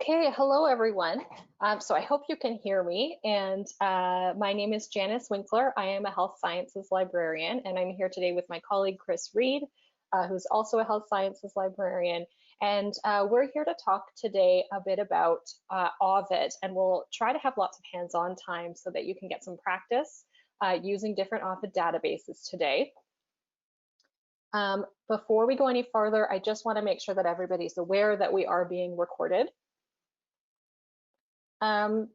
Okay, hello everyone. So I hope you can hear me. And my name is Janice Winkler. I am a health sciences librarian, and I'm here today with my colleague Chris Reed, who's also a health sciences librarian. And we're here to talk today a bit about Ovid, and we'll try to have lots of hands-on time so that you can get some practice using different Ovid databases today. Before we go any further, I just want to make sure that everybody's aware that we are being recorded. And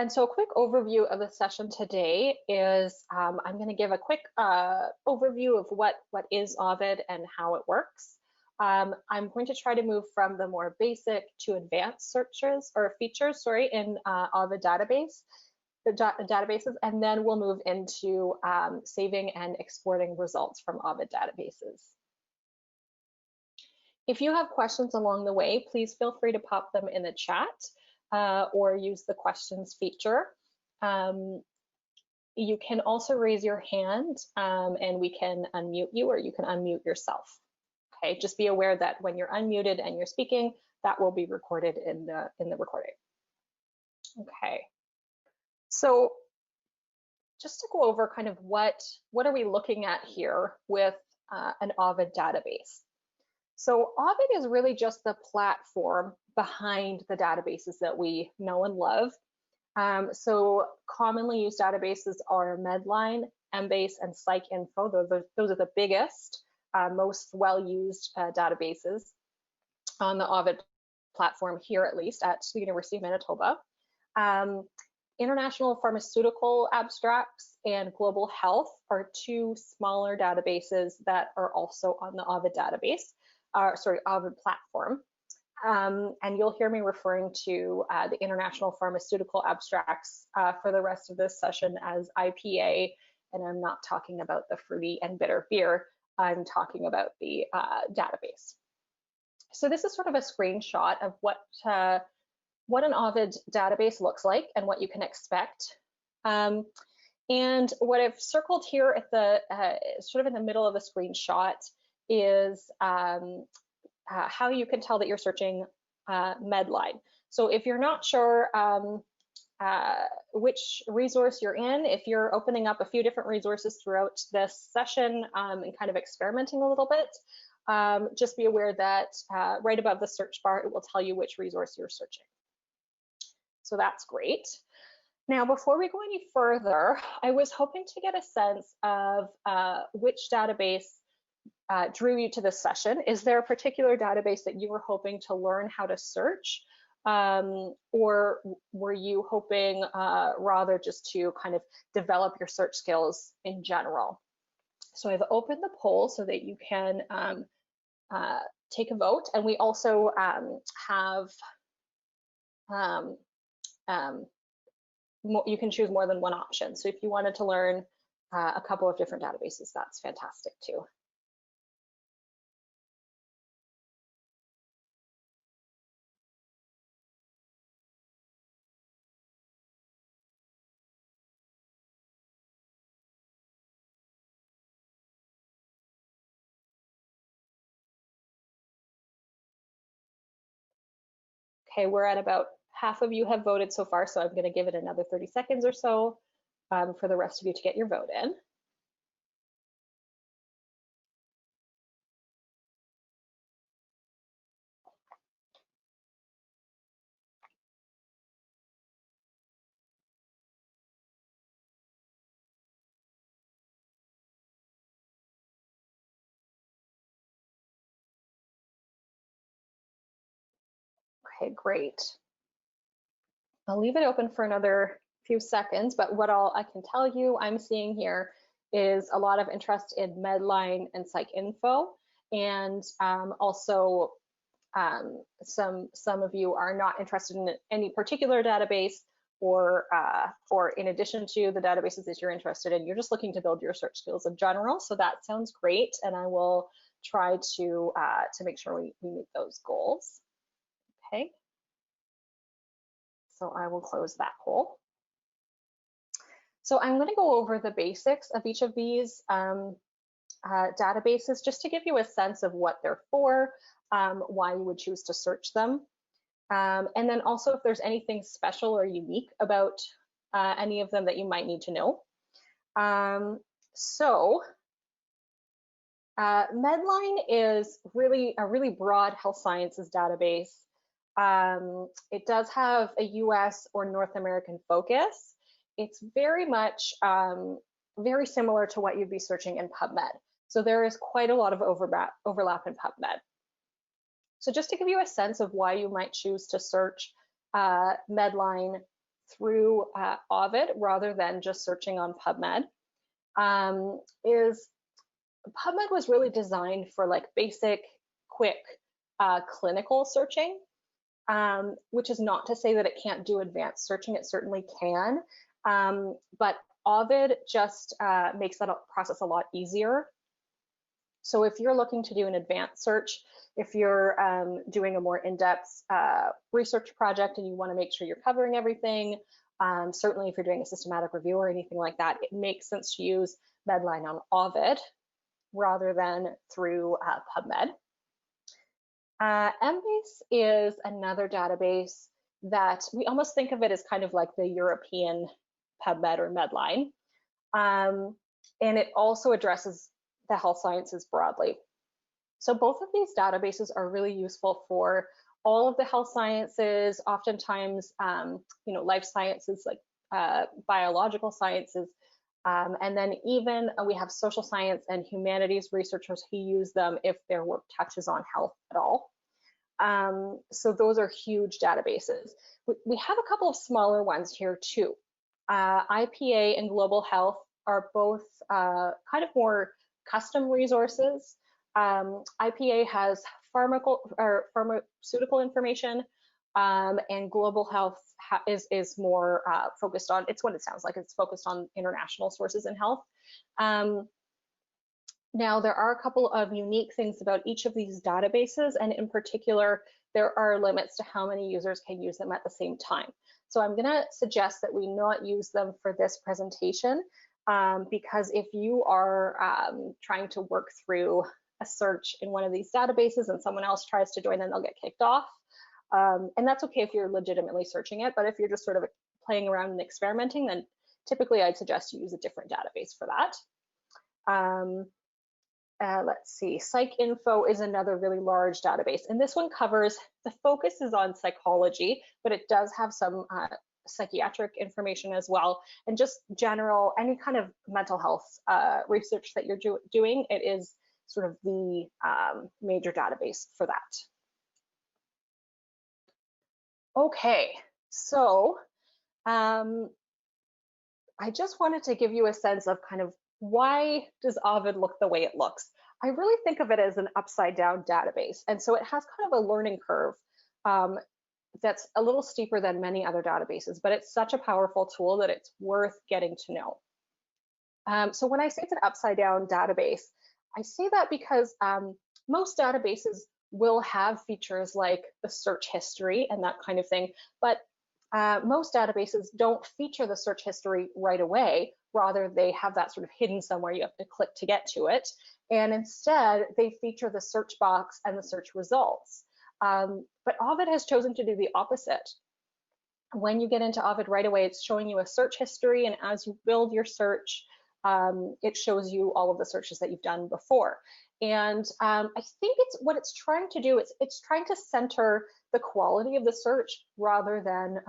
so a quick overview of the session today is I'm going to give a quick overview of what is Ovid and how it works. I'm going to try to move from the more basic to advanced searches or features, in Ovid databases, and then we'll move into saving and exporting results from Ovid databases. If you have questions along the way, please feel free to pop them in the chat. Or use the questions feature. You can also raise your hand and we can unmute you, or you can unmute yourself. Okay, just be aware that when you're unmuted and you're speaking, that will be recorded in the recording. Okay, so just to go over kind of what are we looking at here with an Ovid database. So Ovid is really just the platform behind the databases that we know and love. So commonly used databases are Medline, Embase, and PsycInfo. Those are the biggest, most well-used databases on the Ovid platform here, at least at the University of Manitoba. International pharmaceutical abstracts and global health are two smaller databases that are also on the Ovid database. Ovid platform. And you'll hear me referring to the international pharmaceutical abstracts for the rest of this session as IPA, and I'm not talking about the fruity and bitter beer, I'm talking about the database. So this is sort of a screenshot of what an Ovid database looks like and what you can expect. And what I've circled here at the sort of in the middle of the screenshot is how you can tell that you're searching Medline. So if you're not sure which resource you're in, if you're opening up a few different resources throughout this session and kind of experimenting a little bit, just be aware that right above the search bar, it will tell you which resource you're searching. So that's great. Now, before we go any further, I was hoping to get a sense of which database drew you to this session. Is there a particular database that you were hoping to learn how to search? Or were you hoping rather just to kind of develop your search skills in general? So I've opened the poll so that you can take a vote. And we also have, you can choose more than one option. So if you wanted to learn a couple of different databases, that's fantastic too. Okay, we're at about half of you have voted so far, so I'm going to give it another 30 seconds or so for the rest of you to get your vote in. Okay, great. I'll leave it open for another few seconds, but what I can tell you I'm seeing here is a lot of interest in Medline and PsycInfo, and also some of you are not interested in any particular database, or in addition to the databases that you're interested in, you're just looking to build your search skills in general. So that sounds great, and I will try to make sure we meet those goals. Okay, so I will close that poll. So I'm going to go over the basics of each of these databases just to give you a sense of what they're for, why you would choose to search them. And then also if there's anything special or unique about any of them that you might need to know. Medline is really a really broad health sciences database. It does have a US or North American focus. It's very much very similar to what you'd be searching in PubMed. So there is quite a lot of overlap in PubMed. So just to give you a sense of why you might choose to search Medline through Ovid rather than just searching on PubMed, is PubMed was really designed for like basic, quick clinical searching, which is not to say that it can't do advanced searching. It certainly can, but Ovid just makes that process a lot easier. So if you're looking to do an advanced search, if you're doing a more in-depth research project and you want to make sure you're covering everything, certainly if you're doing a systematic review or anything like that, it makes sense to use Medline on Ovid rather than through PubMed. Embase is another database that we almost think of it as kind of like the European PubMed or Medline. And it also addresses the health sciences broadly. So both of these databases are really useful for all of the health sciences, oftentimes, life sciences like biological sciences, and then even we have social science and humanities researchers who use them if their work touches on health at all. So those are huge databases. We have a couple of smaller ones here too. IPA and Global Health are both kind of more custom resources. IPA has pharmaceutical information, and Global Health is more focused on, it's what it sounds like, it's focused on international sources in health. Now, there are a couple of unique things about each of these databases, and in particular, there are limits to how many users can use them at the same time. So I'm gonna suggest that we not use them for this presentation, because if you are trying to work through a search in one of these databases and someone else tries to join, then they'll get kicked off. And that's okay if you're legitimately searching it, but if you're just sort of playing around and experimenting, then typically I'd suggest you use a different database for that. Let's see, PsycInfo is another really large database, and this one covers, the focus is on psychology, but it does have some psychiatric information as well, and just general, any kind of mental health research that you're doing, it is sort of the major database for that. Okay, so I just wanted to give you a sense of kind of why does Ovid look the way it looks? I really think of it as an upside down database. And so it has kind of a learning curve that's a little steeper than many other databases, but it's such a powerful tool that it's worth getting to know. So when I say it's an upside down database, I say that because most databases will have features like the search history and that kind of thing, but most databases don't feature the search history right away. Rather, they have that sort of hidden somewhere, you have to click to get to it. And instead, they feature the search box and the search results. But Ovid has chosen to do the opposite. When you get into Ovid right away, it's showing you a search history, and as you build your search, it shows you all of the searches that you've done before. And I think what it's trying to do, it's trying to center the quality of the search rather than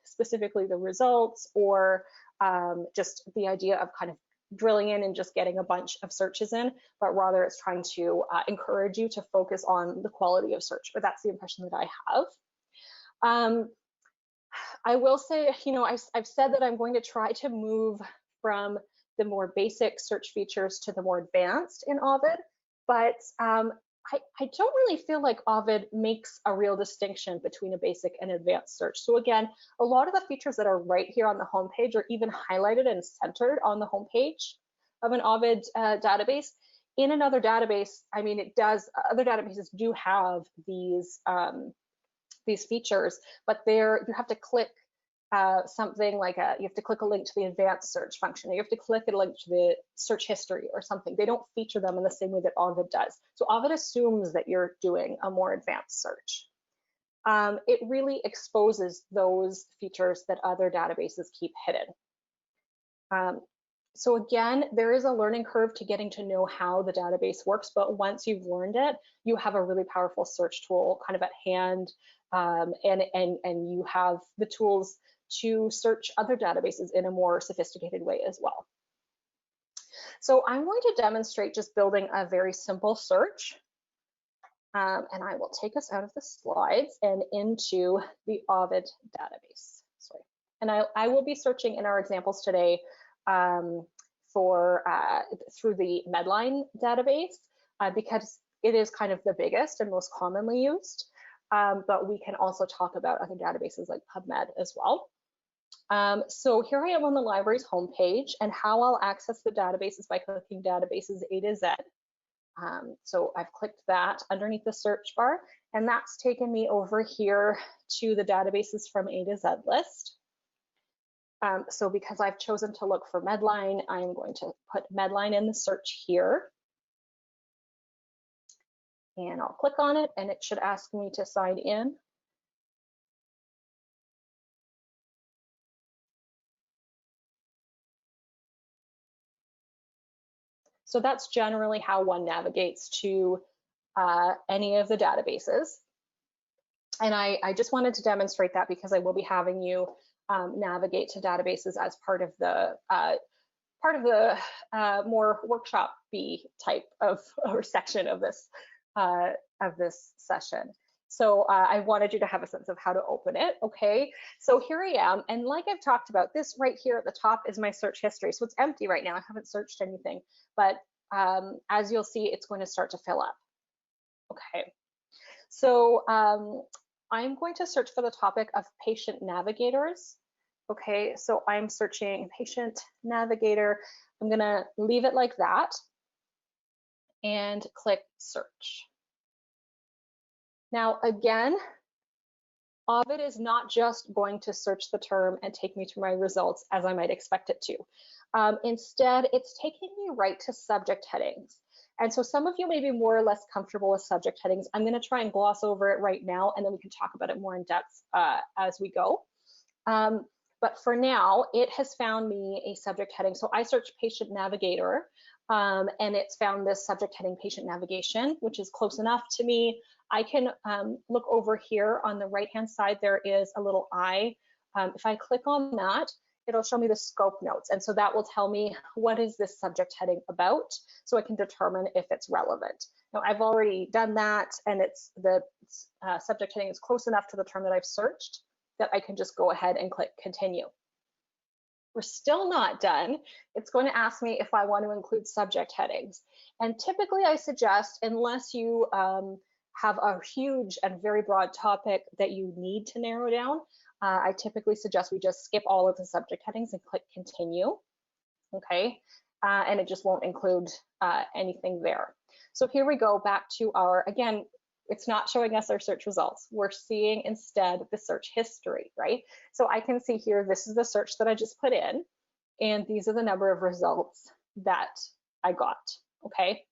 specifically the results or just the idea of kind of drilling in and just getting a bunch of searches in, but rather it's trying to encourage you to focus on the quality of search, or that's the impression that I have. I will say, I've said that I'm going to try to move from the more basic search features to the more advanced in Ovid, but I don't really feel like Ovid makes a real distinction between a basic and advanced search. So again, a lot of the features that are right here on the homepage are even highlighted and centered on the homepage of an Ovid database. In another database, I mean, other databases do have these features, but you have to click something like you have to click a link to the advanced search function, or you have to click a link to the search history or something. They don't feature them in the same way that Ovid does. So Ovid assumes that you're doing a more advanced search. it really exposes those features that other databases keep hidden. So again, there is a learning curve to getting to know how the database works, but once you've learned it, you have a really powerful search tool kind of at hand, and you have the tools to search other databases in a more sophisticated way as well. So I'm going to demonstrate just building a very simple search. And I will take us out of the slides and into the Ovid database. Sorry. And I will be searching in our examples today through the Medline database because it is kind of the biggest and most commonly used. But we can also talk about other databases like PubMed as well. So here I am on the library's homepage, and how I'll access the database is by clicking Databases A to Z. So I've clicked that underneath the search bar, and that's taken me over here to the databases from A to Z list. So because I've chosen to look for Medline, I'm going to put Medline in the search here. And I'll click on it, and it should ask me to sign in. So that's generally how one navigates to any of the databases. And I just wanted to demonstrate that because I will be having you navigate to databases as part of the more workshop-y type of or section of this session. So I wanted you to have a sense of how to open it. Okay, so here I am, and like I've talked about, this right here at the top is my search history. So it's empty right now. I haven't searched anything, but as you'll see, it's going to start to fill up. Okay, so I'm going to search for the topic of patient navigators. Okay, so I'm searching patient navigator. I'm gonna leave it like that and click search. Now again, Ovid is not just going to search the term and take me to my results as I might expect it to. Instead, it's taking me right to subject headings. And so some of you may be more or less comfortable with subject headings. I'm going to try and gloss over it right now, and then we can talk about it more in depth as we go. But for now, it has found me a subject heading. So I searched patient navigator, and it's found this subject heading patient navigation, which is close enough to me. I can look over here on the right-hand side, there is a little eye. If I click on that, it'll show me the scope notes. And so that will tell me what is this subject heading about, so I can determine if it's relevant. Now I've already done that, and it's the subject heading is close enough to the term that I've searched that I can just go ahead and click continue. We're still not done. It's going to ask me if I want to include subject headings. And typically I suggest, unless you have a huge and very broad topic that you need to narrow down, I typically suggest we just skip all of the subject headings and click continue. Okay, and it just won't include anything there. So here we go back to our, again, it's not showing us our search results. We're seeing instead the search history, right? So I can see here, this is the search that I just put in, and these are the number of results that I got, okay?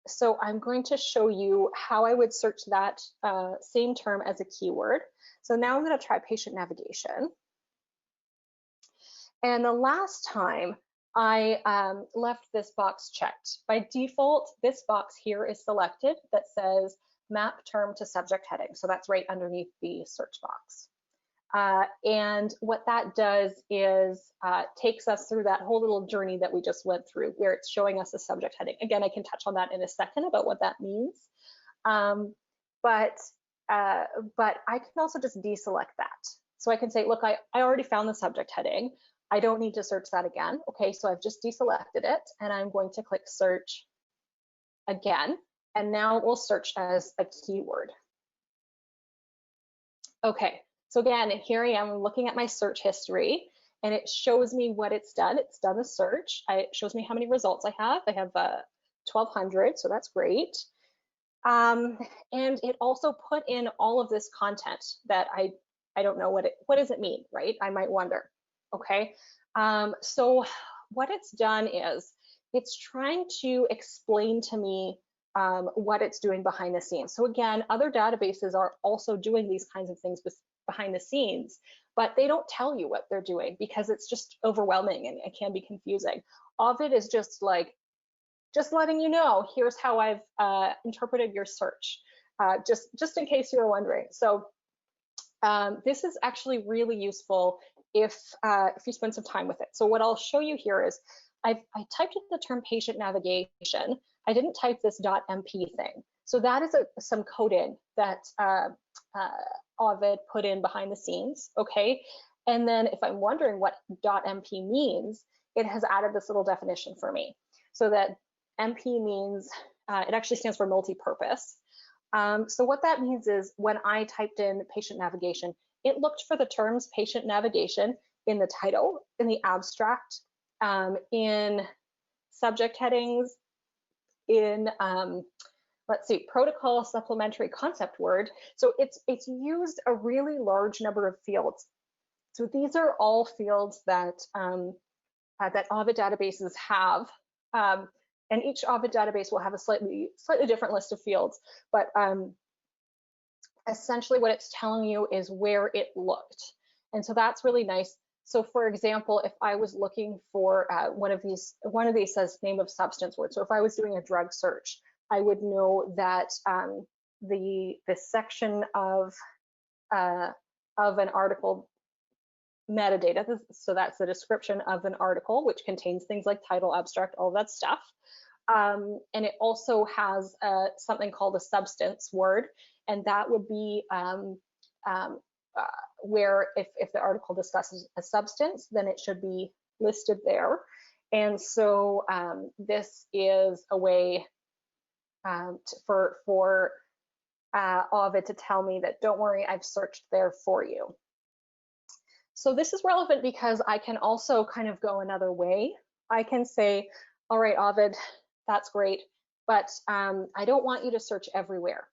So I'm going to show you how I would search that same term as a keyword. So now I'm going to try patient navigation. And the last time I left this box checked. By default, this box here is selected that says map term to subject heading. So that's right underneath the search box. And what that does is takes us through that whole little journey that we just went through, where it's showing us a subject heading. Again, I can touch on that in a second about what that means. But I can also just deselect that. So I can say, look, I already found the subject heading. I don't need to search that again. Okay, so I've just deselected it, and I'm going to click search again, and now it will search as a keyword. Okay, so again, here I am looking at my search history, and it shows me what it's done. It's done a search. It shows me how many results I have. I have 1,200, so that's great. And it also put in all of this content that I don't know what does it mean, right? I might wonder. Okay, so what it's done is it's trying to explain to me what it's doing behind the scenes. So again, other databases are also doing these kinds of things behind the scenes, but they don't tell you what they're doing because it's just overwhelming and it can be confusing. Ovid is just like, just letting you know, here's how I've interpreted your search, just in case you were wondering. So this is actually really useful if you spend some time with it. So what I'll show you here is I typed in the term patient navigation. I didn't type this .mp thing. So that is some code in that Ovid put in behind the scenes, okay? And then if I'm wondering what .mp means, it has added this little definition for me. So that MP means, it actually stands for multi-purpose. So what that means is when I typed in patient navigation, it looked for the terms patient navigation in the title, in the abstract, in subject headings, in, let's see, protocol supplementary concept word. So it's used a really large number of fields. So these are all fields that, that Ovid databases have. And each Ovid database will have a slightly different list of fields, but essentially what it's telling you is where it looked. And so that's really nice. So for example, if I was looking for one of these says name of substance word. So if I was doing a drug search, I would know that the section of an article metadata, so that's the description of an article, which contains things like title, abstract, all that stuff. And it also has something called a substance word, and that would be where if the article discusses a substance, then it should be listed there. And so this is a way for Ovid to tell me that, don't worry, I've searched there for you. So this is relevant because I can also kind of go another way. I can say, all right, Ovid, that's great, but I don't want you to search everywhere.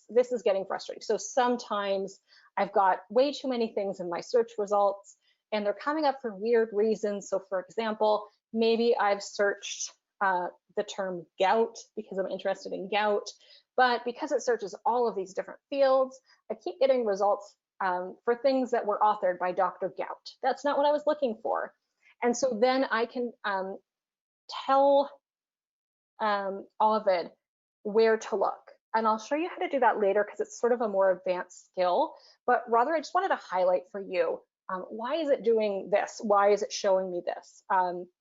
This is getting frustrating. So sometimes I've got way too many things in my search results and they're coming up for weird reasons. So for example, maybe I've searched the term gout because I'm interested in gout, but because it searches all of these different fields, I keep getting results for things that were authored by Dr. Gout. That's not what I was looking for. And so then I can tell Ovid where to look. And I'll show you how to do that later because it's sort of a more advanced skill. But rather, I just wanted to highlight for you, why is it doing this? Why is it showing me this?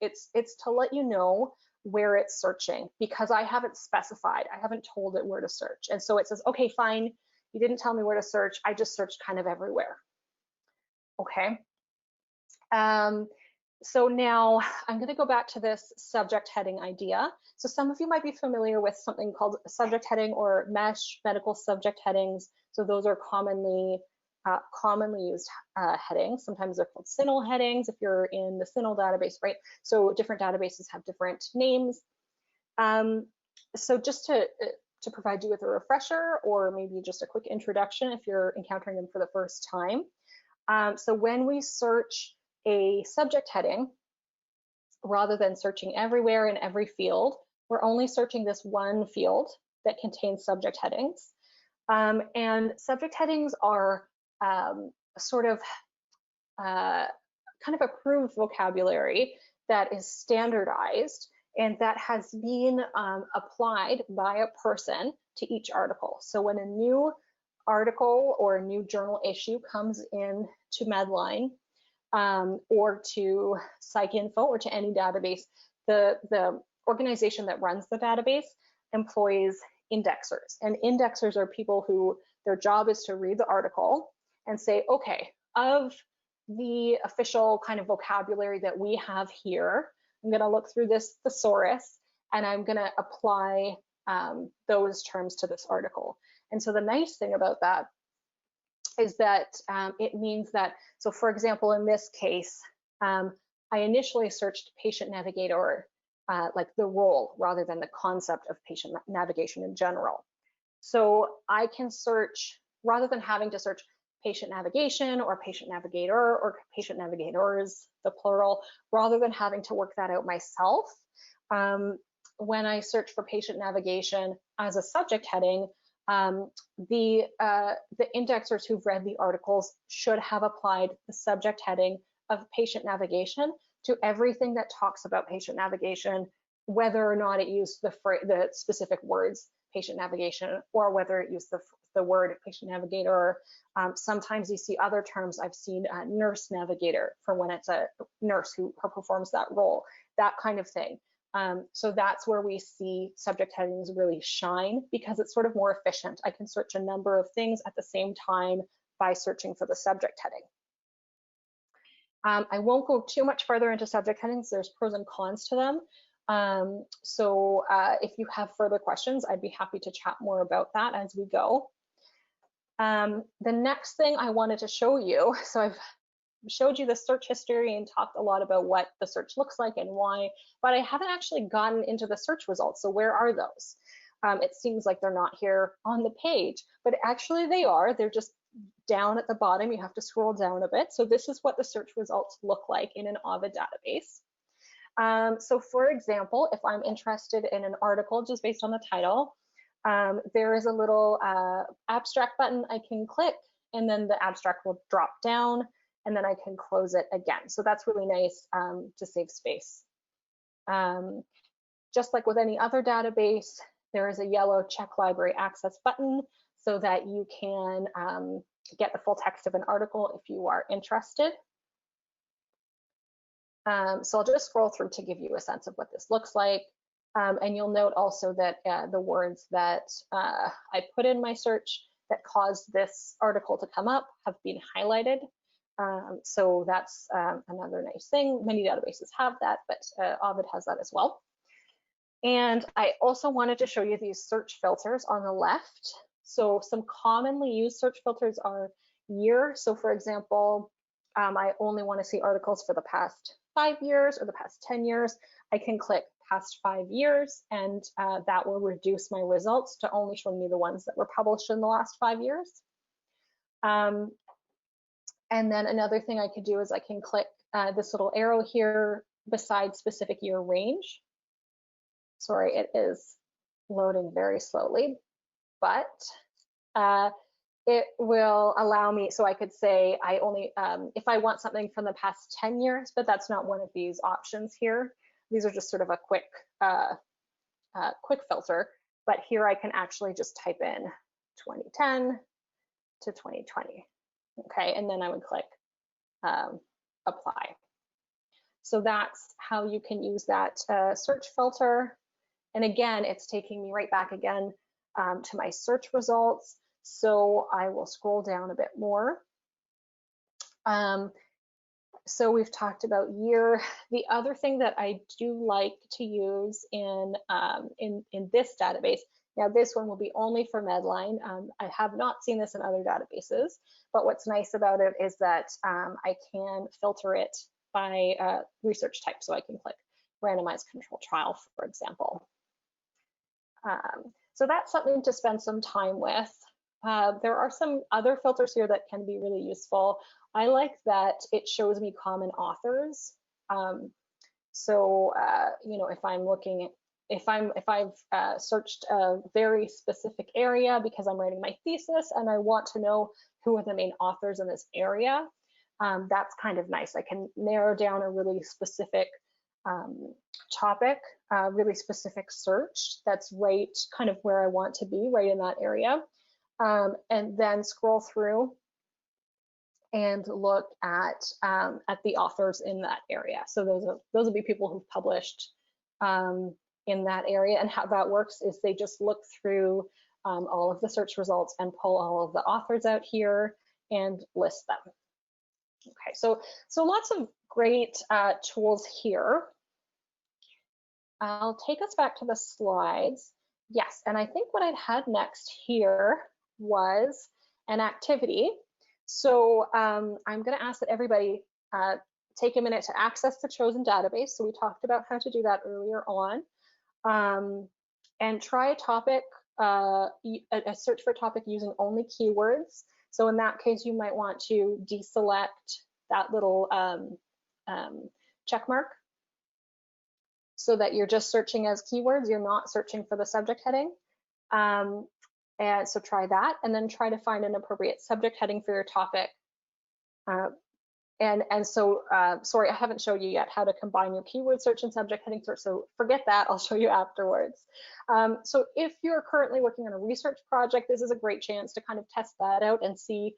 It's to let you know where it's searching because I haven't specified. I haven't told it where to search. And so it says, okay, fine. You didn't tell me where to search. I just searched kind of everywhere. Okay. So now I'm going to go back to this subject heading idea. So some of you might be familiar with something called a subject heading or MESH, medical subject headings. So those are commonly used headings. Sometimes they're called CINAHL headings if you're in the CINAHL database, right? So different databases have different names. So just to provide you with a refresher or maybe just a quick introduction if you're encountering them for the first time. So when we search a subject heading, rather than searching everywhere in every field, we're only searching this one field that contains subject headings. And subject headings are sort of kind of approved vocabulary that is standardized and that has been applied by a person to each article. So when a new article or a new journal issue comes in to Medline or to PsycInfo or to any database, the organization that runs the database employs indexers. And indexers are people who their job is to read the article and say, okay, of the official kind of vocabulary that we have here, I'm going to look through this thesaurus and I'm going to apply those terms to this article. And so the nice thing about that is that it means that, so for example, in this case, I initially searched patient navigator, like the role rather than the concept of patient navigation in general. So I can search, rather than having to search patient navigation or patient navigator or patient navigators, the plural, rather than having to work that out myself, when I search for patient navigation as a subject heading, the indexers who've read the articles should have applied the subject heading of patient navigation to everything that talks about patient navigation, whether or not it used the specific words patient navigation, or whether it used the word patient navigator. Sometimes you see other terms. I've seen nurse navigator for when it's a nurse who performs that role, that kind of thing. So that's where we see subject headings really shine, because it's sort of more efficient. I can search a number of things at the same time by searching for the subject heading. I won't go too much further into subject headings. There's pros and cons to them. So if you have further questions, I'd be happy to chat more about that as we go. The next thing I wanted to show you, so I've showed you the search history and talked a lot about what the search looks like and why, but I haven't actually gotten into the search results. So where are those? It seems like they're not here on the page, but actually they are. They're just down at the bottom. You have to scroll down a bit. So this is what the search results look like in an Ovid database. So for example, if I'm interested in an article just based on the title, there is a little abstract button I can click, and then the abstract will drop down, and then I can close it again. So that's really nice to save space. Just like with any other database, there is a yellow check library access button so that you can get the full text of an article if you are interested. So I'll just scroll through to give you a sense of what this looks like. And you'll note also that the words that I put in my search that caused this article to come up have been highlighted. So that's another nice thing. Many databases have that, but Ovid has that as well. And I also wanted to show you these search filters on the left. So some commonly used search filters are year. So for example, I only want to see articles for the past 5 years or the past 10 years. I can click past 5 years, and that will reduce my results to only showing me the ones that were published in the last 5 years. And then another thing I could do is I can click this little arrow here beside specific year range. Sorry, it is loading very slowly, but it will allow me, so I could say I only, if I want something from the past 10 years, but that's not one of these options here. These are just sort of a quick filter, but here I can actually just type in 2010 to 2020. Okay, and then I would click apply. So that's how you can use that search filter. And again, it's taking me right back again to my search results. So I will scroll down a bit more. So we've talked about year. The other thing that I do like to use in this database, now this one will be only for Medline. I have not seen this in other databases, but what's nice about it is that I can filter it by research type. So I can click randomized control trial, for example. So that's something to spend some time with. There are some other filters here that can be really useful. I like that it shows me common authors. So you know, if I'm looking at, if I've searched a very specific area because I'm writing my thesis and I want to know who are the main authors in this area, that's kind of nice. I can narrow down a really specific topic, really specific search that's right kind of where I want to be, right in that area, and then scroll through and look at the authors in that area. So those will be people who've published in that area, and how that works is they just look through all of the search results and pull all of the authors out here and list them. Okay, so lots of great tools here. I'll take us back to the slides. Yes, and I think what I'd had next here was an activity. So I'm going to ask that everybody take a minute to access the chosen database. So we talked about how to do that earlier on, and try a topic, a search for a topic using only keywords. So in that case, you might want to deselect that little check mark. so that you're just searching as keywords, you're not searching for the subject heading. And so try that, and then try to find an appropriate subject heading for your topic. Sorry, I haven't showed you yet how to combine your keyword search and subject heading search, so forget that, I'll show you afterwards. So if you're currently working on a research project, this is a great chance to kind of test that out and see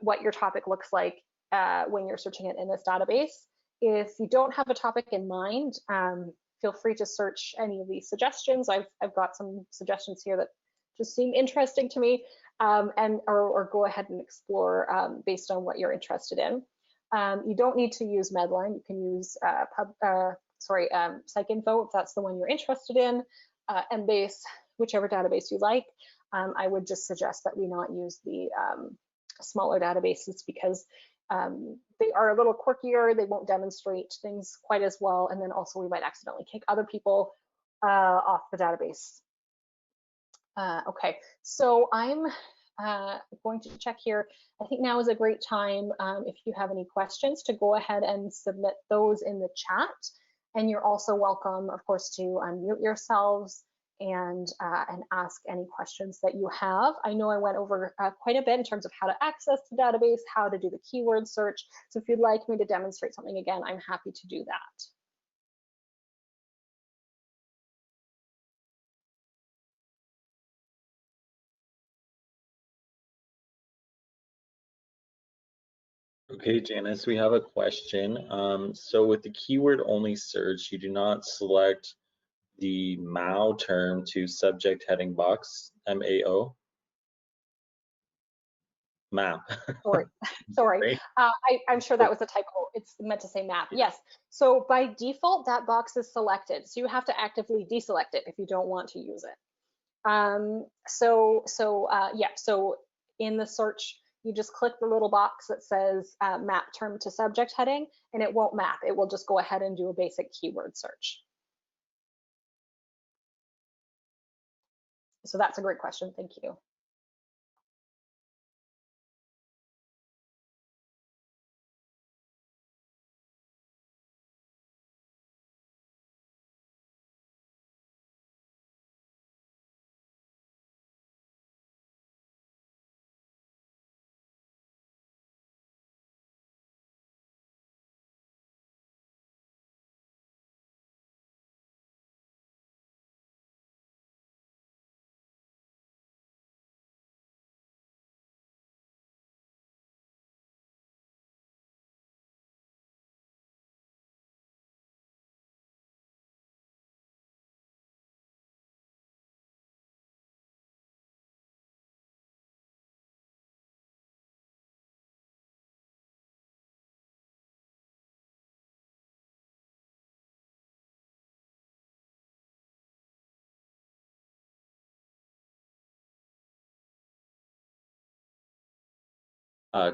what your topic looks like when you're searching it in this database. If you don't have a topic in mind, feel free to search any of these suggestions. I've got some suggestions here that just seem interesting to me, or go ahead and explore based on what you're interested in. You don't need to use Medline. You can use PsycInfo if that's the one you're interested in, Embase, whichever database you like. I would just suggest that we not use the smaller databases because they are a little quirkier. They won't demonstrate things quite as well, and then also we might accidentally kick other people off the database. Okay, so I'm going to check here. I think now is a great time, if you have any questions, to go ahead and submit those in the chat. And you're also welcome, of course, to unmute yourselves and ask any questions that you have. I know I went over quite a bit in terms of how to access the database, how to do the keyword search. So if you'd like me to demonstrate something again, I'm happy to do that. Okay, Janice, we have a question. So with the keyword only search, you do not select the MAO term to subject heading box, MAO? Map. Sorry. I'm sure that was a typo. It's meant to say map. Yes. So by default, that box is selected. So you have to actively deselect it if you don't want to use it. So in the search, you just click the little box that says map term to subject heading, and it won't map. It will just go ahead and do a basic keyword search. So that's a great question. Thank you.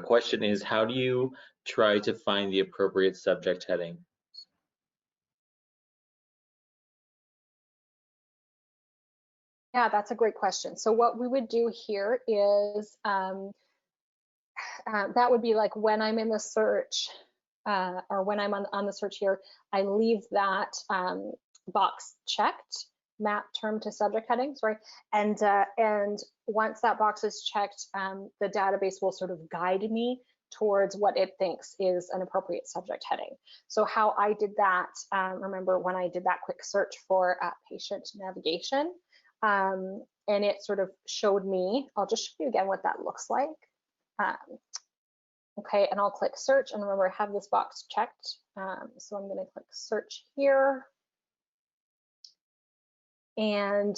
Question is, how do you try to find the appropriate subject heading? Yeah, that's a great question. So what we would do here is that would be like when I'm in the search or when I'm on the search here, I leave that box checked, map term to subject headings, right? And once that box is checked, the database will sort of guide me towards what it thinks is an appropriate subject heading. So how I did that, remember when I did that quick search for patient navigation, and it sort of showed me, I'll just show you again what that looks like. Okay, and I'll click search, and remember I have this box checked. So I'm going to click search here. And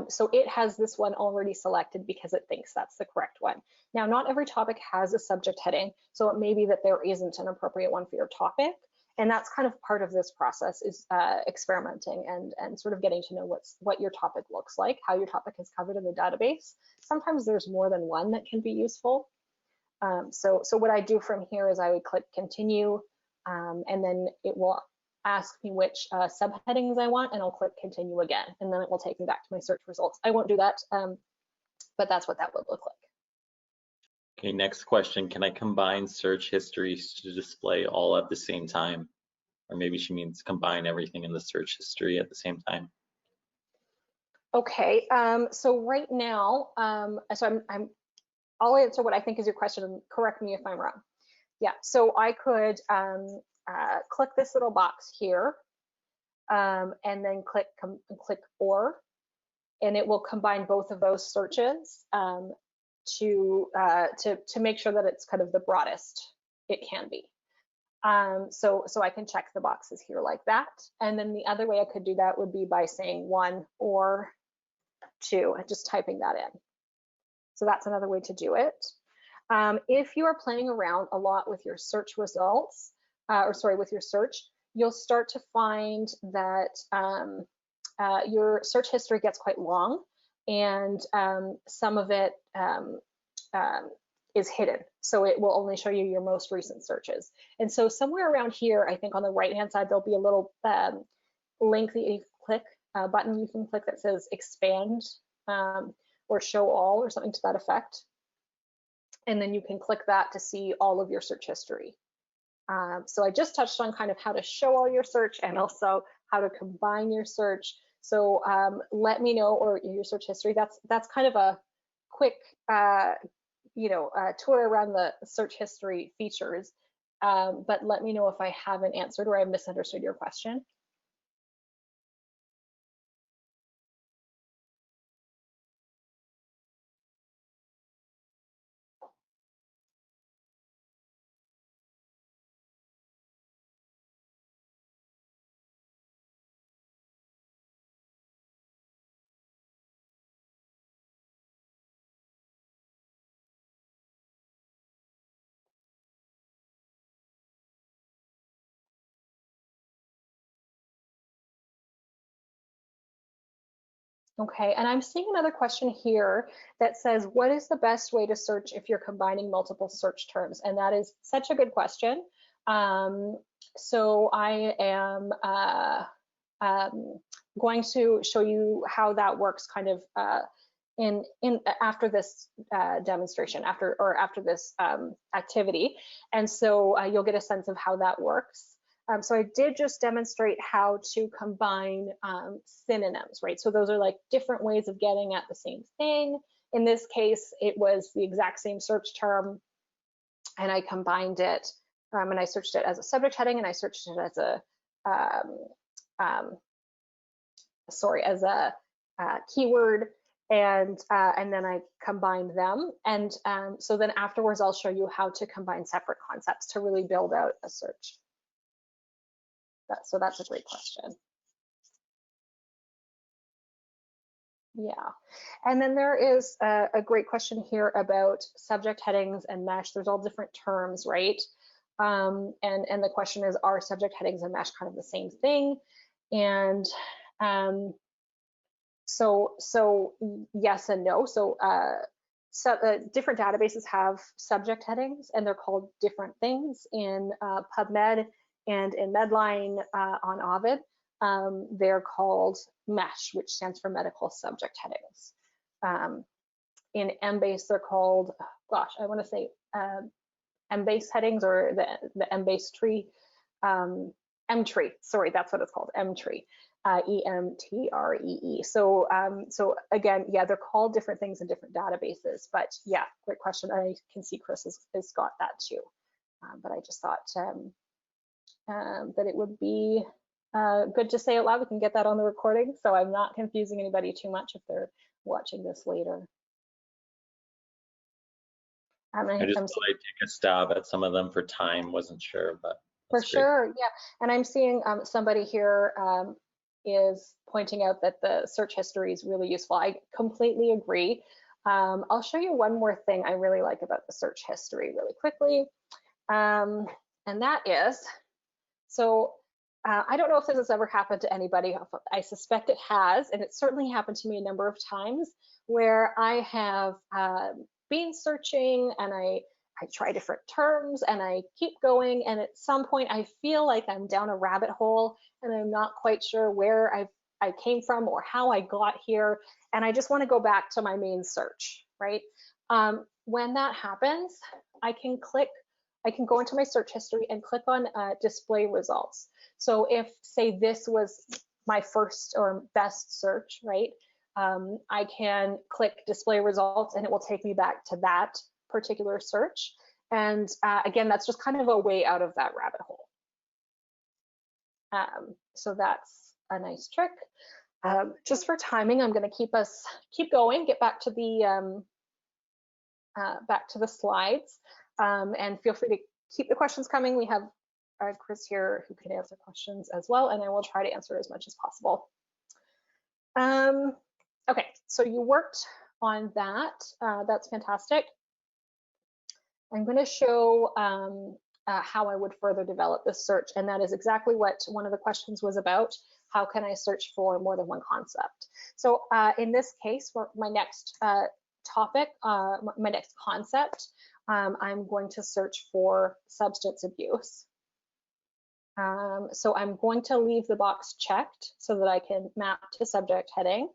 so it has this one already selected because it thinks that's the correct one. Now, not every topic has a subject heading, so it may be that there isn't an appropriate one for your topic. And that's kind of part of this process, is experimenting and sort of getting to know what your topic looks like, how your topic is covered in the database. Sometimes there's more than one that can be useful. So what I do from here is I would click continue, and then it will ask me which subheadings I want, and I'll click continue again, and then it will take me back to my search results. I won't do that, but that's what that would look like. Okay, next question. Can I combine search histories to display all at the same time? or maybe she means combine everything in the search history at the same time. Okay, so right now, I'll answer what I think is your question and correct me if I'm wrong. Yeah, so I could click this little box here and then click or, and it will combine both of those searches to make sure that it's kind of the broadest it can be. So I can check the boxes here like that. And then the other way I could do that would be by saying 1 or 2, and just typing that in. So that's another way to do it. If you are playing around a lot with your search results, with your search, you'll start to find that your search history gets quite long, and some of it is hidden. So it will only show you your most recent searches. And so somewhere around here, I think on the right-hand side, there'll be a little link that you click, button you can click that says expand or show all or something to that effect. And then you can click that to see all of your search history. So I just touched on kind of how to show all your search and also how to combine your search. So let me know, or your search history. That's kind of a quick tour around the search history features. But let me know if I haven't answered or I misunderstood your question. Okay, and I'm seeing another question here that says, what is the best way to search if you're combining multiple search terms? And that is such a good question. So I am going to show you how that works kind of after this demonstration, after this activity. And so you'll get a sense of how that works. So I did just demonstrate how to combine synonyms, right? So those are like different ways of getting at the same thing. In this case, it was the exact same search term, and I combined it, and I searched it as a subject heading, and I searched it as a keyword, and then I combined them. And so then afterwards, I'll show you how to combine separate concepts to really build out a search. So that's a great question. Yeah, and then there is a great question here about subject headings and mesh. There's all different terms, right? And the question is, are subject headings and mesh kind of the same thing? And so yes and no. So different databases have subject headings, and they're called different things. In PubMed and in Medline on Ovid, they're called MESH, which stands for medical subject headings. In Embase, they're called, I want to say Embase headings, or the Embase tree, M-tree, sorry, that's what it's called, M-tree. E-M-T-R-E-E. So again, yeah, they're called different things in different databases, but yeah, great question. I can see Chris has got that too. But I just thought that it would be good to say it loud. We can get that on the recording, so I'm not confusing anybody too much if they're watching this later. I just thought I'd take a stab at some of them for time, wasn't sure, but for sure, yeah. And I'm seeing somebody here is pointing out that the search history is really useful. I completely agree. I'll show you one more thing I really like about the search history really quickly. And that is, so I don't know if this has ever happened to anybody. I suspect it has, and it certainly happened to me a number of times where I have been searching and I try different terms and I keep going, and at some point I feel like I'm down a rabbit hole and I'm not quite sure where I came from or how I got here, and I just want to go back to my main search, right? When that happens, I can click I can go into my search history and click on display results. So if, say, this was my first or best search, right? I can click display results and it will take me back to that particular search. And again, that's just kind of a way out of that rabbit hole. So that's a nice trick. Just for timing, I'm going to keep going, get back to the slides, and feel free to keep the questions coming. We have Chris here who can answer questions as well, and I will try to answer as much as possible. Okay, so you worked on that. That's fantastic. I'm going to show how I would further develop this search, and that is exactly what one of the questions was about. How can I search for more than one concept? So in this case, for my next topic, my next concept, I'm going to search for substance abuse. So I'm going to leave the box checked so that I can map to subject heading.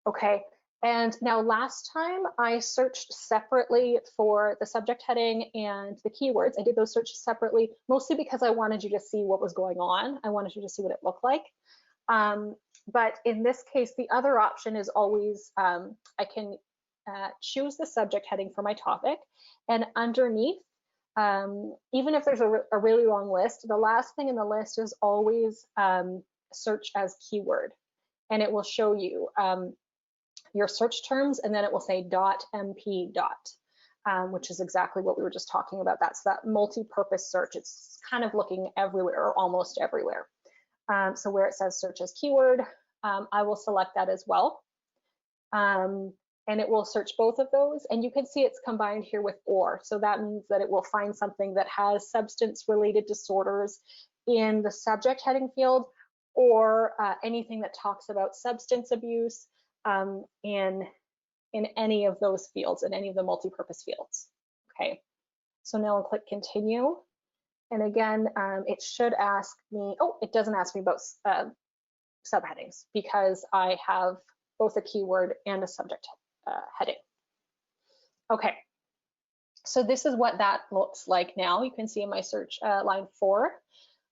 Okay, and now last time I searched separately for the subject heading and the keywords. I did those searches separately, mostly because I wanted you to see what was going on. I wanted you to see what it looked like. But in this case, the other option is always, I can choose the subject heading for my topic, and underneath, even if there's a really long list, the last thing in the list is always search as keyword, and it will show you your search terms, and then it will say .mp. Which is exactly what we were just talking about. That's that multi-purpose search. It's kind of looking everywhere or almost everywhere. So where it says search as keyword, I will select that as well. And it will search both of those, and you can see it's combined here with or. So that means that it will find something that has substance-related disorders in the subject heading field, or anything that talks about substance abuse in any of those fields, in any of the multi-purpose fields. Okay, so now I'll click continue. And again, it should ask me, oh, it doesn't ask me about subheadings because I have both a keyword and a subject heading. Okay, so this is what that looks like now. You can see in my search line 4.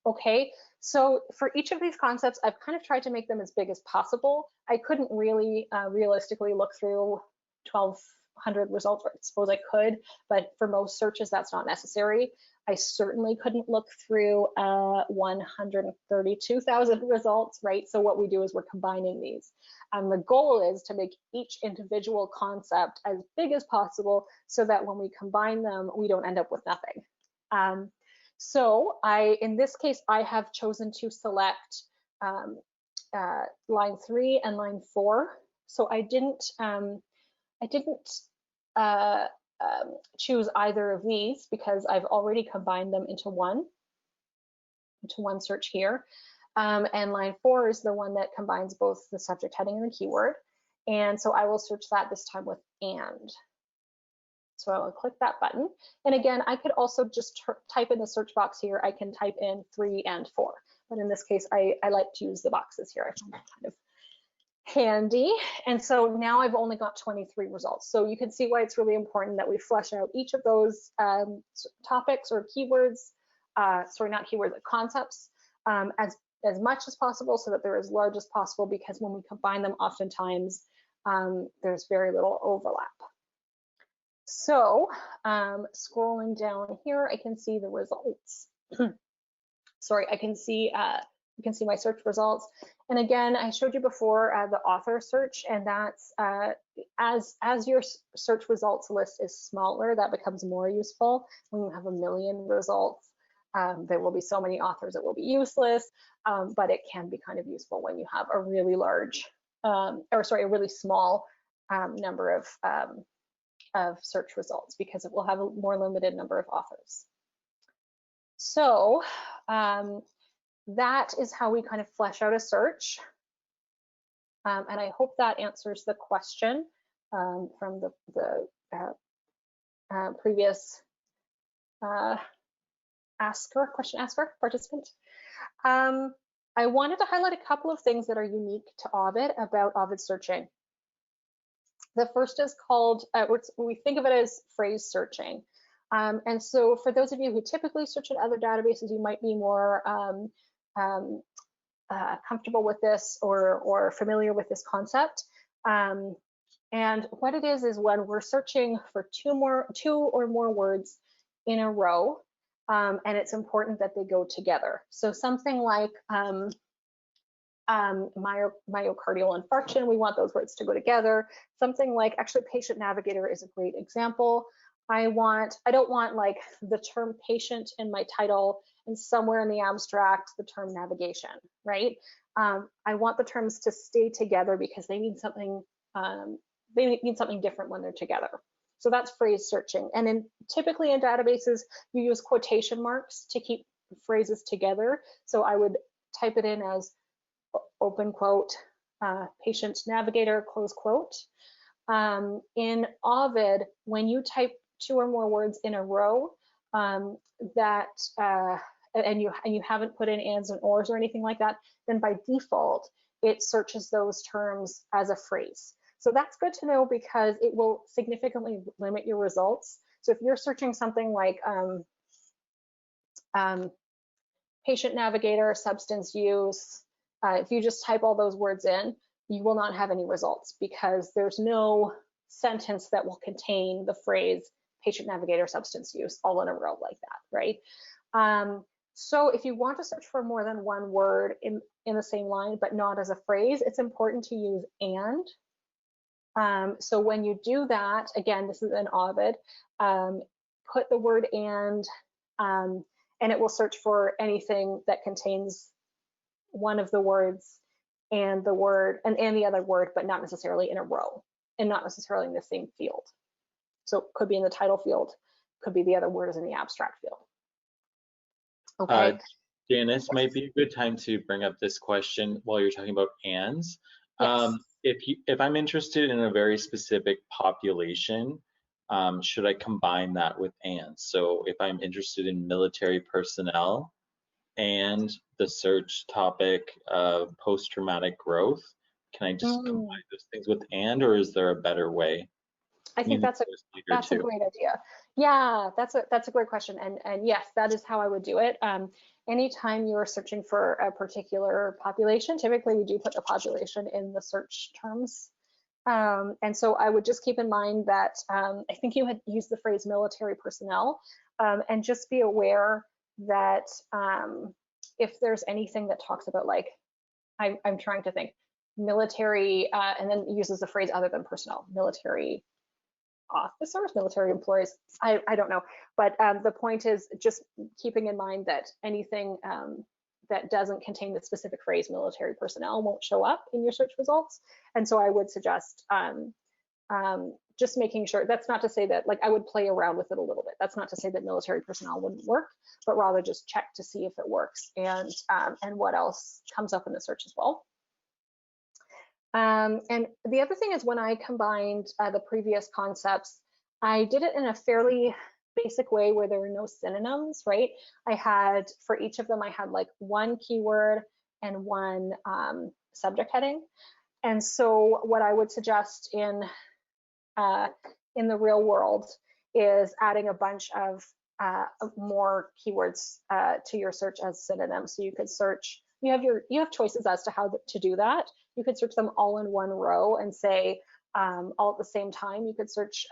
Okay, so for each of these concepts, I've kind of tried to make them as big as possible. I couldn't really realistically look through 1,200 results, or I suppose I could, but for most searches, that's not necessary. I certainly couldn't look through 132,000 results, right? So what we do is we're combining these. And the goal is to make each individual concept as big as possible so that when we combine them, we don't end up with nothing. So in this case, I have chosen to select line 3 and line 4. So I didn't choose either of these because I've already combined them into one search here. And line 4 is the one that combines both the subject heading and the keyword. And so I will search that this time with and. So I will click that button. And again, I could also just type in the search box here. I can type in 3 and 4. But in this case, I like to use the boxes here. I find that kind of handy. And so now I've only got 23 results. So you can see why it's really important that we flesh out each of those topics or keywords, sorry, not keywords, but concepts as much as possible so that they're as large as possible, because when we combine them, oftentimes there's very little overlap. So scrolling down here, I can see the results. Sorry, I can see you can see my search results. And again, I showed you before the author search, and that's as your search results list is smaller, that becomes more useful. When you have 1 million results, there will be so many authors it will be useless, but it can be kind of useful when you have a really large, a really small number of search results, because it will have a more limited number of authors. So that is how we kind of flesh out a search. And I hope that answers the question from the previous question asker participant. I wanted to highlight a couple of things that are unique to Ovid about Ovid searching. The first is called, we think of it as phrase searching. And so for those of you who typically search in other databases, you might be more comfortable with this or familiar with this concept. And what it is when we're searching for two or more words in a row, and it's important that they go together. So something like myocardial infarction, we want those words to go together. Something like, actually, patient navigator is a great example. I don't want like the term patient in my title and somewhere in the abstract the term navigation, right? I want the terms to stay together because they mean something. They mean something different when they're together. So that's phrase searching. And typically in databases, you use quotation marks to keep phrases together. So I would type it in as open quote, patient navigator, close quote. In Ovid, when you type two or more words in a row, and you haven't put in ands and ors or anything like that, then by default, it searches those terms as a phrase. So that's good to know because it will significantly limit your results. So if you're searching something like patient navigator, substance use, if you just type all those words in, you will not have any results because there's no sentence that will contain the phrase patient navigator, substance use all in a row like that, right? So if you want to search for more than one word in the same line, but not as a phrase, it's important to use and. So when you do that, again, this is in Ovid, put the word and it will search for anything that contains one of the words and the word and the other word, but not necessarily in a row and not necessarily in the same field. So it could be in the title field, could be the other word is in the abstract field. Okay. Janice, might be a good time to bring up this question while you're talking about ands. Yes. If I'm interested in a very specific population, should I combine that with ands? So if I'm interested in military personnel and the search topic of post-traumatic growth, can I just combine those things with and, or is there a better way? I think that's a great idea. Yeah, that's a great question. And yes, that is how I would do it. Anytime you are searching for a particular population, typically we do put the population in the search terms. And so I would just keep in mind that I think you had used the phrase military personnel, and just be aware that if there's anything that talks about like, I'm trying to think, military, and then uses the phrase other than personnel, military officers, military employees, I don't know. But the point is just keeping in mind that anything that doesn't contain the specific phrase military personnel won't show up in your search results. And so I would suggest just making sure, that's not to say that, like, I would play around with it a little bit. That's not to say that military personnel wouldn't work, but rather just check to see if it works and what else comes up in the search as well. And the other thing is when I combined the previous concepts, I did it in a fairly basic way where there were no synonyms, right? I had, for each of them, I had like one keyword and one subject heading. And so what I would suggest in the real world is adding a bunch of more keywords to your search as synonyms. So you could search, you have choices as to how to do that. You could search them all in one row and say all at the same time. You could search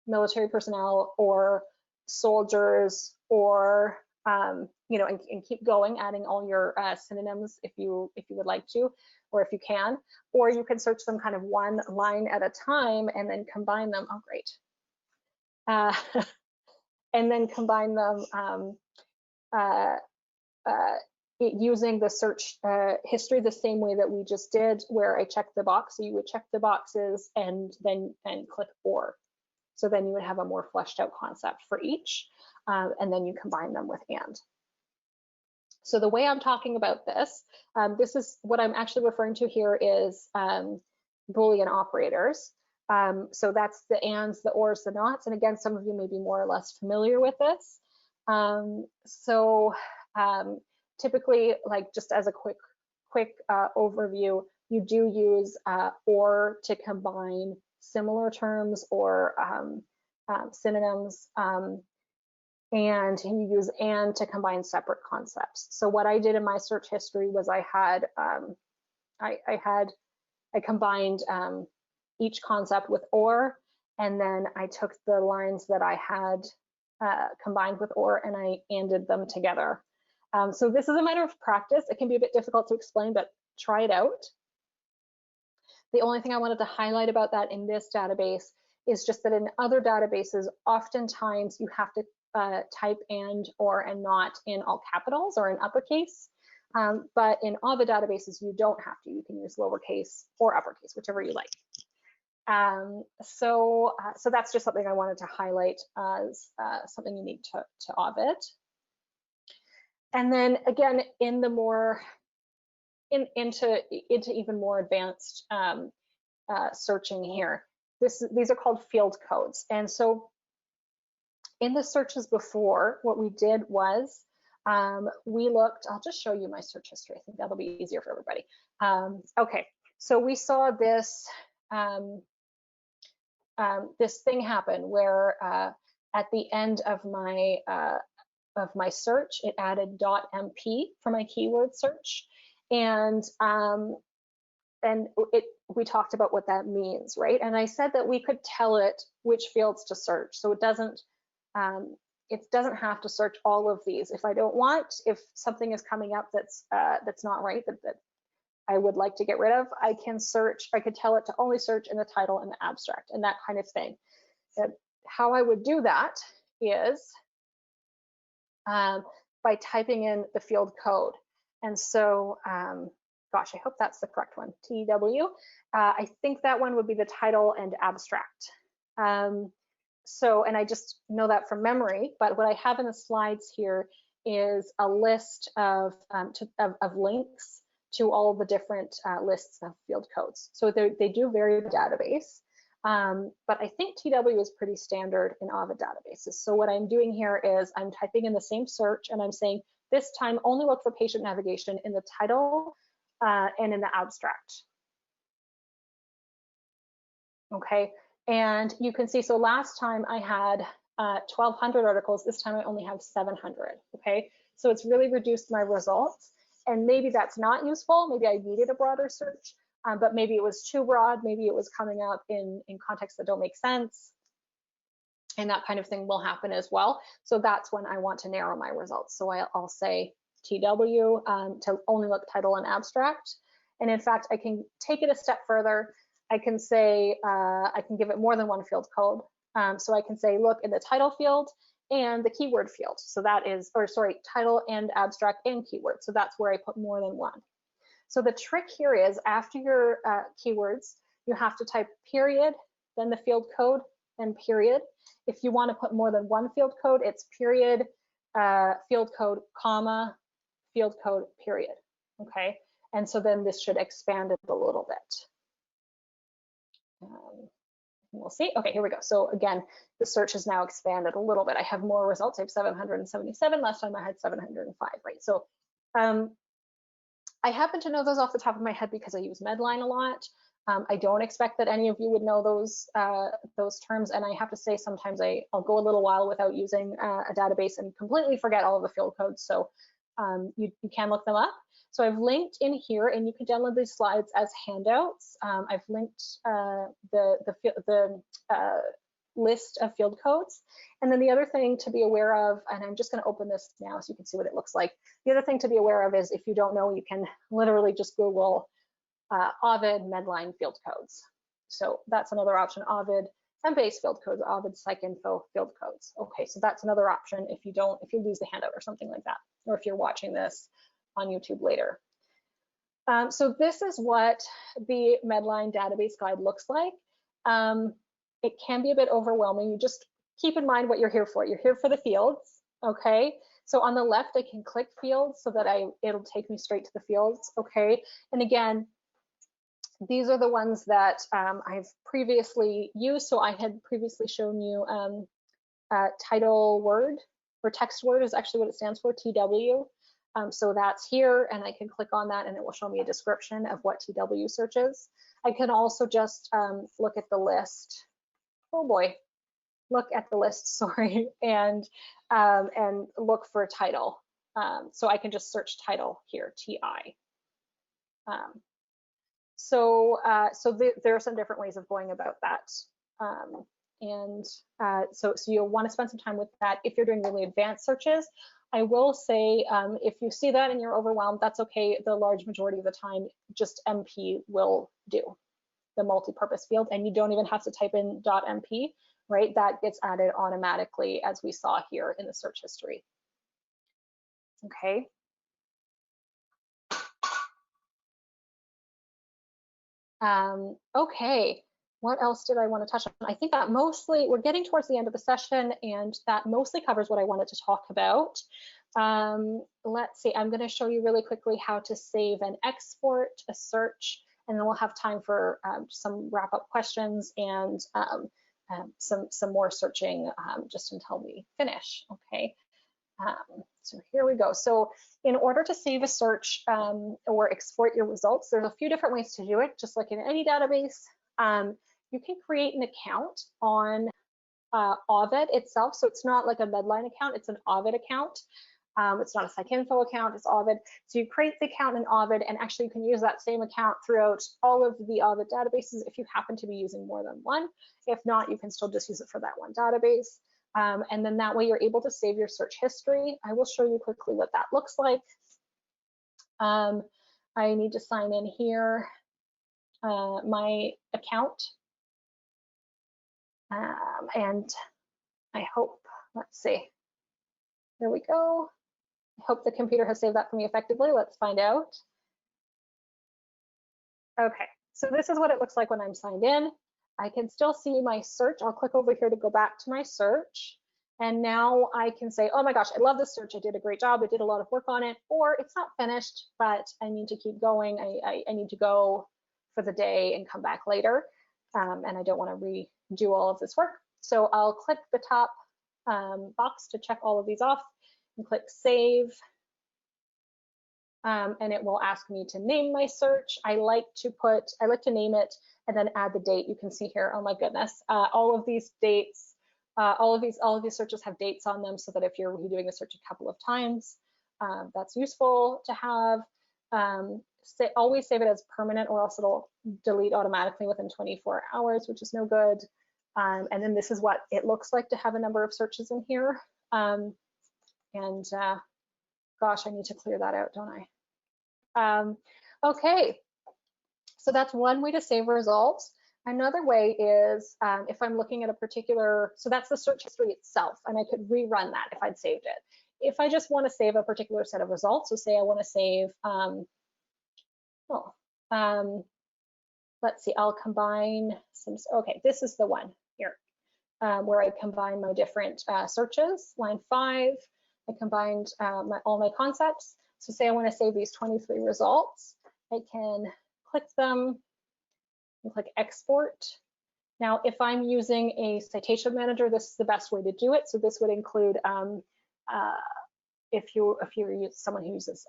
military personnel or soldiers or you know, and keep going, adding all your synonyms if you would like to, or if you can. Or you can search them kind of one line at a time and then combine them. Oh, great. And then combine them using the search history the same way that we just did, where I checked the box. So you would check the boxes and then click or. So then you would have a more fleshed out concept for each, and then you combine them with and. So the way I'm talking about this, this is what I'm actually referring to here is Boolean operators. So that's the ands, the ors, the nots. And again, some of you may be more or less familiar with this. Typically, like just as a quick overview, you do use or to combine similar terms or synonyms. and you use and to combine separate concepts. So what I did in my search history was I combined each concept with or, and then I took the lines that I had combined with or and I anded them together. So this is a matter of practice. It can be a bit difficult to explain, but try it out. The only thing I wanted to highlight about that in this database is just that in other databases, oftentimes you have to type and, or, and not in all capitals or in uppercase. But in Ovid databases, you don't have to. You can use lowercase or uppercase, whichever you like. So that's just something I wanted to highlight as something unique to Ovid. And then again, in the more into even more advanced searching here, these are called field codes. And so in the searches before, what we did was we looked. I'll just show you my search history. I think that'll be easier for everybody. Okay, so we saw this this thing happen where at the end of my search, it added .mp for my keyword search, and we talked about what that means, right? And I said that we could tell it which fields to search, so it doesn't have to search all of these. If I don't want, if something is coming up that's not right, that I would like to get rid of, I can search. I could tell it to only search in the title and the abstract and that kind of thing. How I would do that is by typing in the field code. And so, gosh, I hope that's the correct one, TW. I think that one would be the title and abstract. So, and I just know that from memory, but what I have in the slides here is a list of links to all the different lists of field codes. So they do vary the database, but I think TW is pretty standard in Ovid databases. So what I'm doing here is I'm typing in the same search and I'm saying this time only look for patient navigation in the title and in the abstract. Okay, and you can see, so last time I had 1,200 articles, this time I only have 700, okay? So it's really reduced my results, and maybe that's not useful. Maybe I needed a broader search, but maybe it was too broad. Maybe it was coming up in contexts that don't make sense, and that kind of thing will happen as well. So that's when I want to narrow my results. So I'll say TW to only look title and abstract. And in fact, I can take it a step further. I can say, I can give it more than one field code. So I can say, look in the title field and the keyword field. So that is, or sorry, title and abstract and keyword. So that's where I put more than one. So the trick here is after your keywords, you have to type period, then the field code, and period. If you want to put more than one field code, it's period, field code, comma, field code, period. Okay, and so then this should expand it a little bit. We'll see. Okay, here we go. So again, the search has now expanded a little bit. I have more results. I have 777. Last time I had 705, right? So I happen to know those off the top of my head because I use Medline a lot. I don't expect that any of you would know those terms, and I have to say sometimes I'll go a little while without using a database and completely forget all of the field codes. So you can look them up. So I've linked in here, and you can download these slides as handouts. I've linked the list of field codes. And then the other thing to be aware of, and I'm just going to open this now so you can see what it looks like. The other thing to be aware of is if you don't know, you can literally just Google Ovid Medline field codes. So that's another option, Ovid Embase field codes, Ovid PsycInfo field codes. Okay, so that's another option if you lose the handout or something like that, or if you're watching this on YouTube later. So this is what the Medline database guide looks like. It can be a bit overwhelming. You just keep in mind what you're here for. You're here for the fields, okay? So on the left, I can click fields so that it'll take me straight to the fields, okay? And again, these are the ones that I've previously used. So I had previously shown you title word, or text word is actually what it stands for, TW. So that's here, and I can click on that and it will show me a description of what TW search is. I can also just look at the list. Oh boy, look at the list, sorry, and look for title. So I can just search title here, TI. So there are some different ways of going about that. So you'll want to spend some time with that. If you're doing really advanced searches, I will say if you see that and you're overwhelmed, that's okay. The large majority of the time, just MP will do the multi-purpose field, and you don't even have to type in .mp, right? That gets added automatically, as we saw here in the search history. Okay. Okay, what else did I want to touch on? I think that mostly, we're getting towards the end of the session, and that mostly covers what I wanted to talk about. Let's see, I'm going to show you really quickly how to save and export a search, and then we'll have time for some wrap-up questions and some more searching just until we finish. Okay. So here we go. So in order to save a search or export your results, there's a few different ways to do it, just like in any database. You can create an account on Ovid itself. So it's not like a Medline account, it's an Ovid account. It's not a PsycInfo account, it's Ovid. So you create the account in Ovid, and actually you can use that same account throughout all of the Ovid databases if you happen to be using more than one. If not, you can still just use it for that one database. And then that way you're able to save your search history. I will show you quickly what that looks like. I need to sign in here, my account. And I hope, let's see, there we go. I hope the computer has saved that for me effectively. Let's find out. Okay, so this is what it looks like when I'm signed in. I can still see my search. I'll click over here to go back to my search. And now I can say, oh my gosh, I love this search. I did a great job. I did a lot of work on it. Or it's not finished, but I need to keep going. I need to go for the day and come back later. And I don't want to redo all of this work. So I'll click the top box to check all of these off and click save. And it will ask me to name my search. I like to name it and then add the date. You can see here, oh my goodness, all of these dates, all of these searches have dates on them, so that if you're redoing the search a couple of times, that's useful to have. Always save it as permanent, or else it'll delete automatically within 24 hours, which is no good. And then this is what it looks like to have a number of searches in here. Gosh, I need to clear that out, don't I? Okay, so that's one way to save results. Another way is if I'm looking at a particular, so that's the search history itself, and I could rerun that if I'd saved it. If I just want to save a particular set of results, so say I want to save, let's see, I'll combine some, okay, this is the one here where I combine my different searches. Line 5, I combined all my concepts. So say I want to save these 23 results, I can click them and click export. Now, if I'm using a citation manager, this is the best way to do it. So this would include if you're someone who uses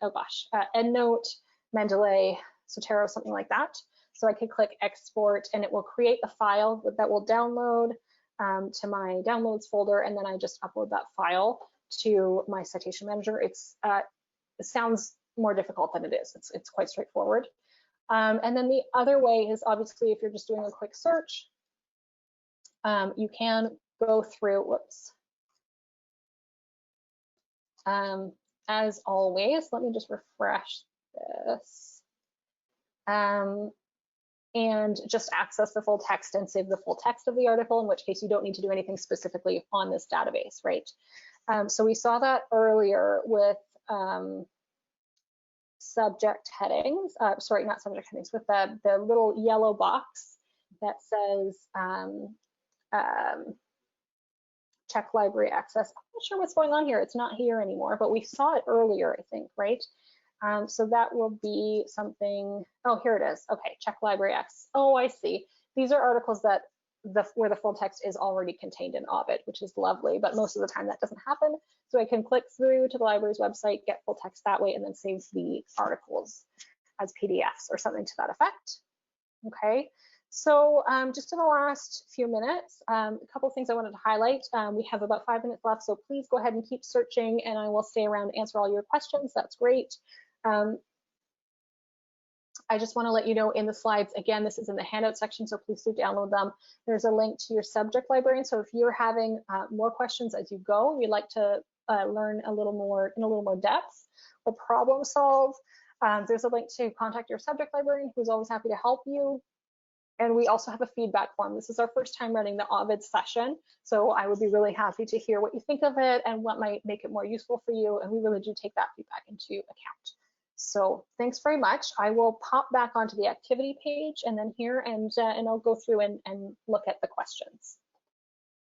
EndNote, Mendeley, Zotero, something like that. So I could click export, and it will create a file that will download to my downloads folder, and then I just upload that file to my citation manager. It sounds more difficult than it is. It's quite straightforward. And then the other way is, obviously, if you're just doing a quick search, you can go through, whoops. As always, let me just refresh this. And just access the full text and save the full text of the article, in which case you don't need to do anything specifically on this database, right? So we saw that earlier with subject headings, sorry, not subject headings, with the little yellow box that says check library access. I'm not sure what's going on here. It's not here anymore, but we saw it earlier, I think, right? So that will be something, oh, here it is. Okay, check library access. Oh, I see. These are articles that where the full text is already contained in Ovid, which is lovely, but most of the time that doesn't happen. So I can click through to the library's website, get full text that way, and then save the articles as PDFs or something to that effect. Okay, So just in the last few minutes, a couple things I wanted to highlight. We have about 5 minutes left, so please go ahead and keep searching, and I will stay around to answer all your questions. That's great. I just want to let you know in the slides, again, this is in the handout section, so please do download them. There's a link to your subject librarian. So if you're having more questions as you go, you'd like to learn a little more in a little more depth or problem solve, there's a link to contact your subject librarian, who's always happy to help you. And we also have a feedback form. This is our first time running the Ovid session, so I would be really happy to hear what you think of it and what might make it more useful for you. And we really do take that feedback into account. So thanks very much. I will pop back onto the activity page and then here, and I'll go through and look at the questions.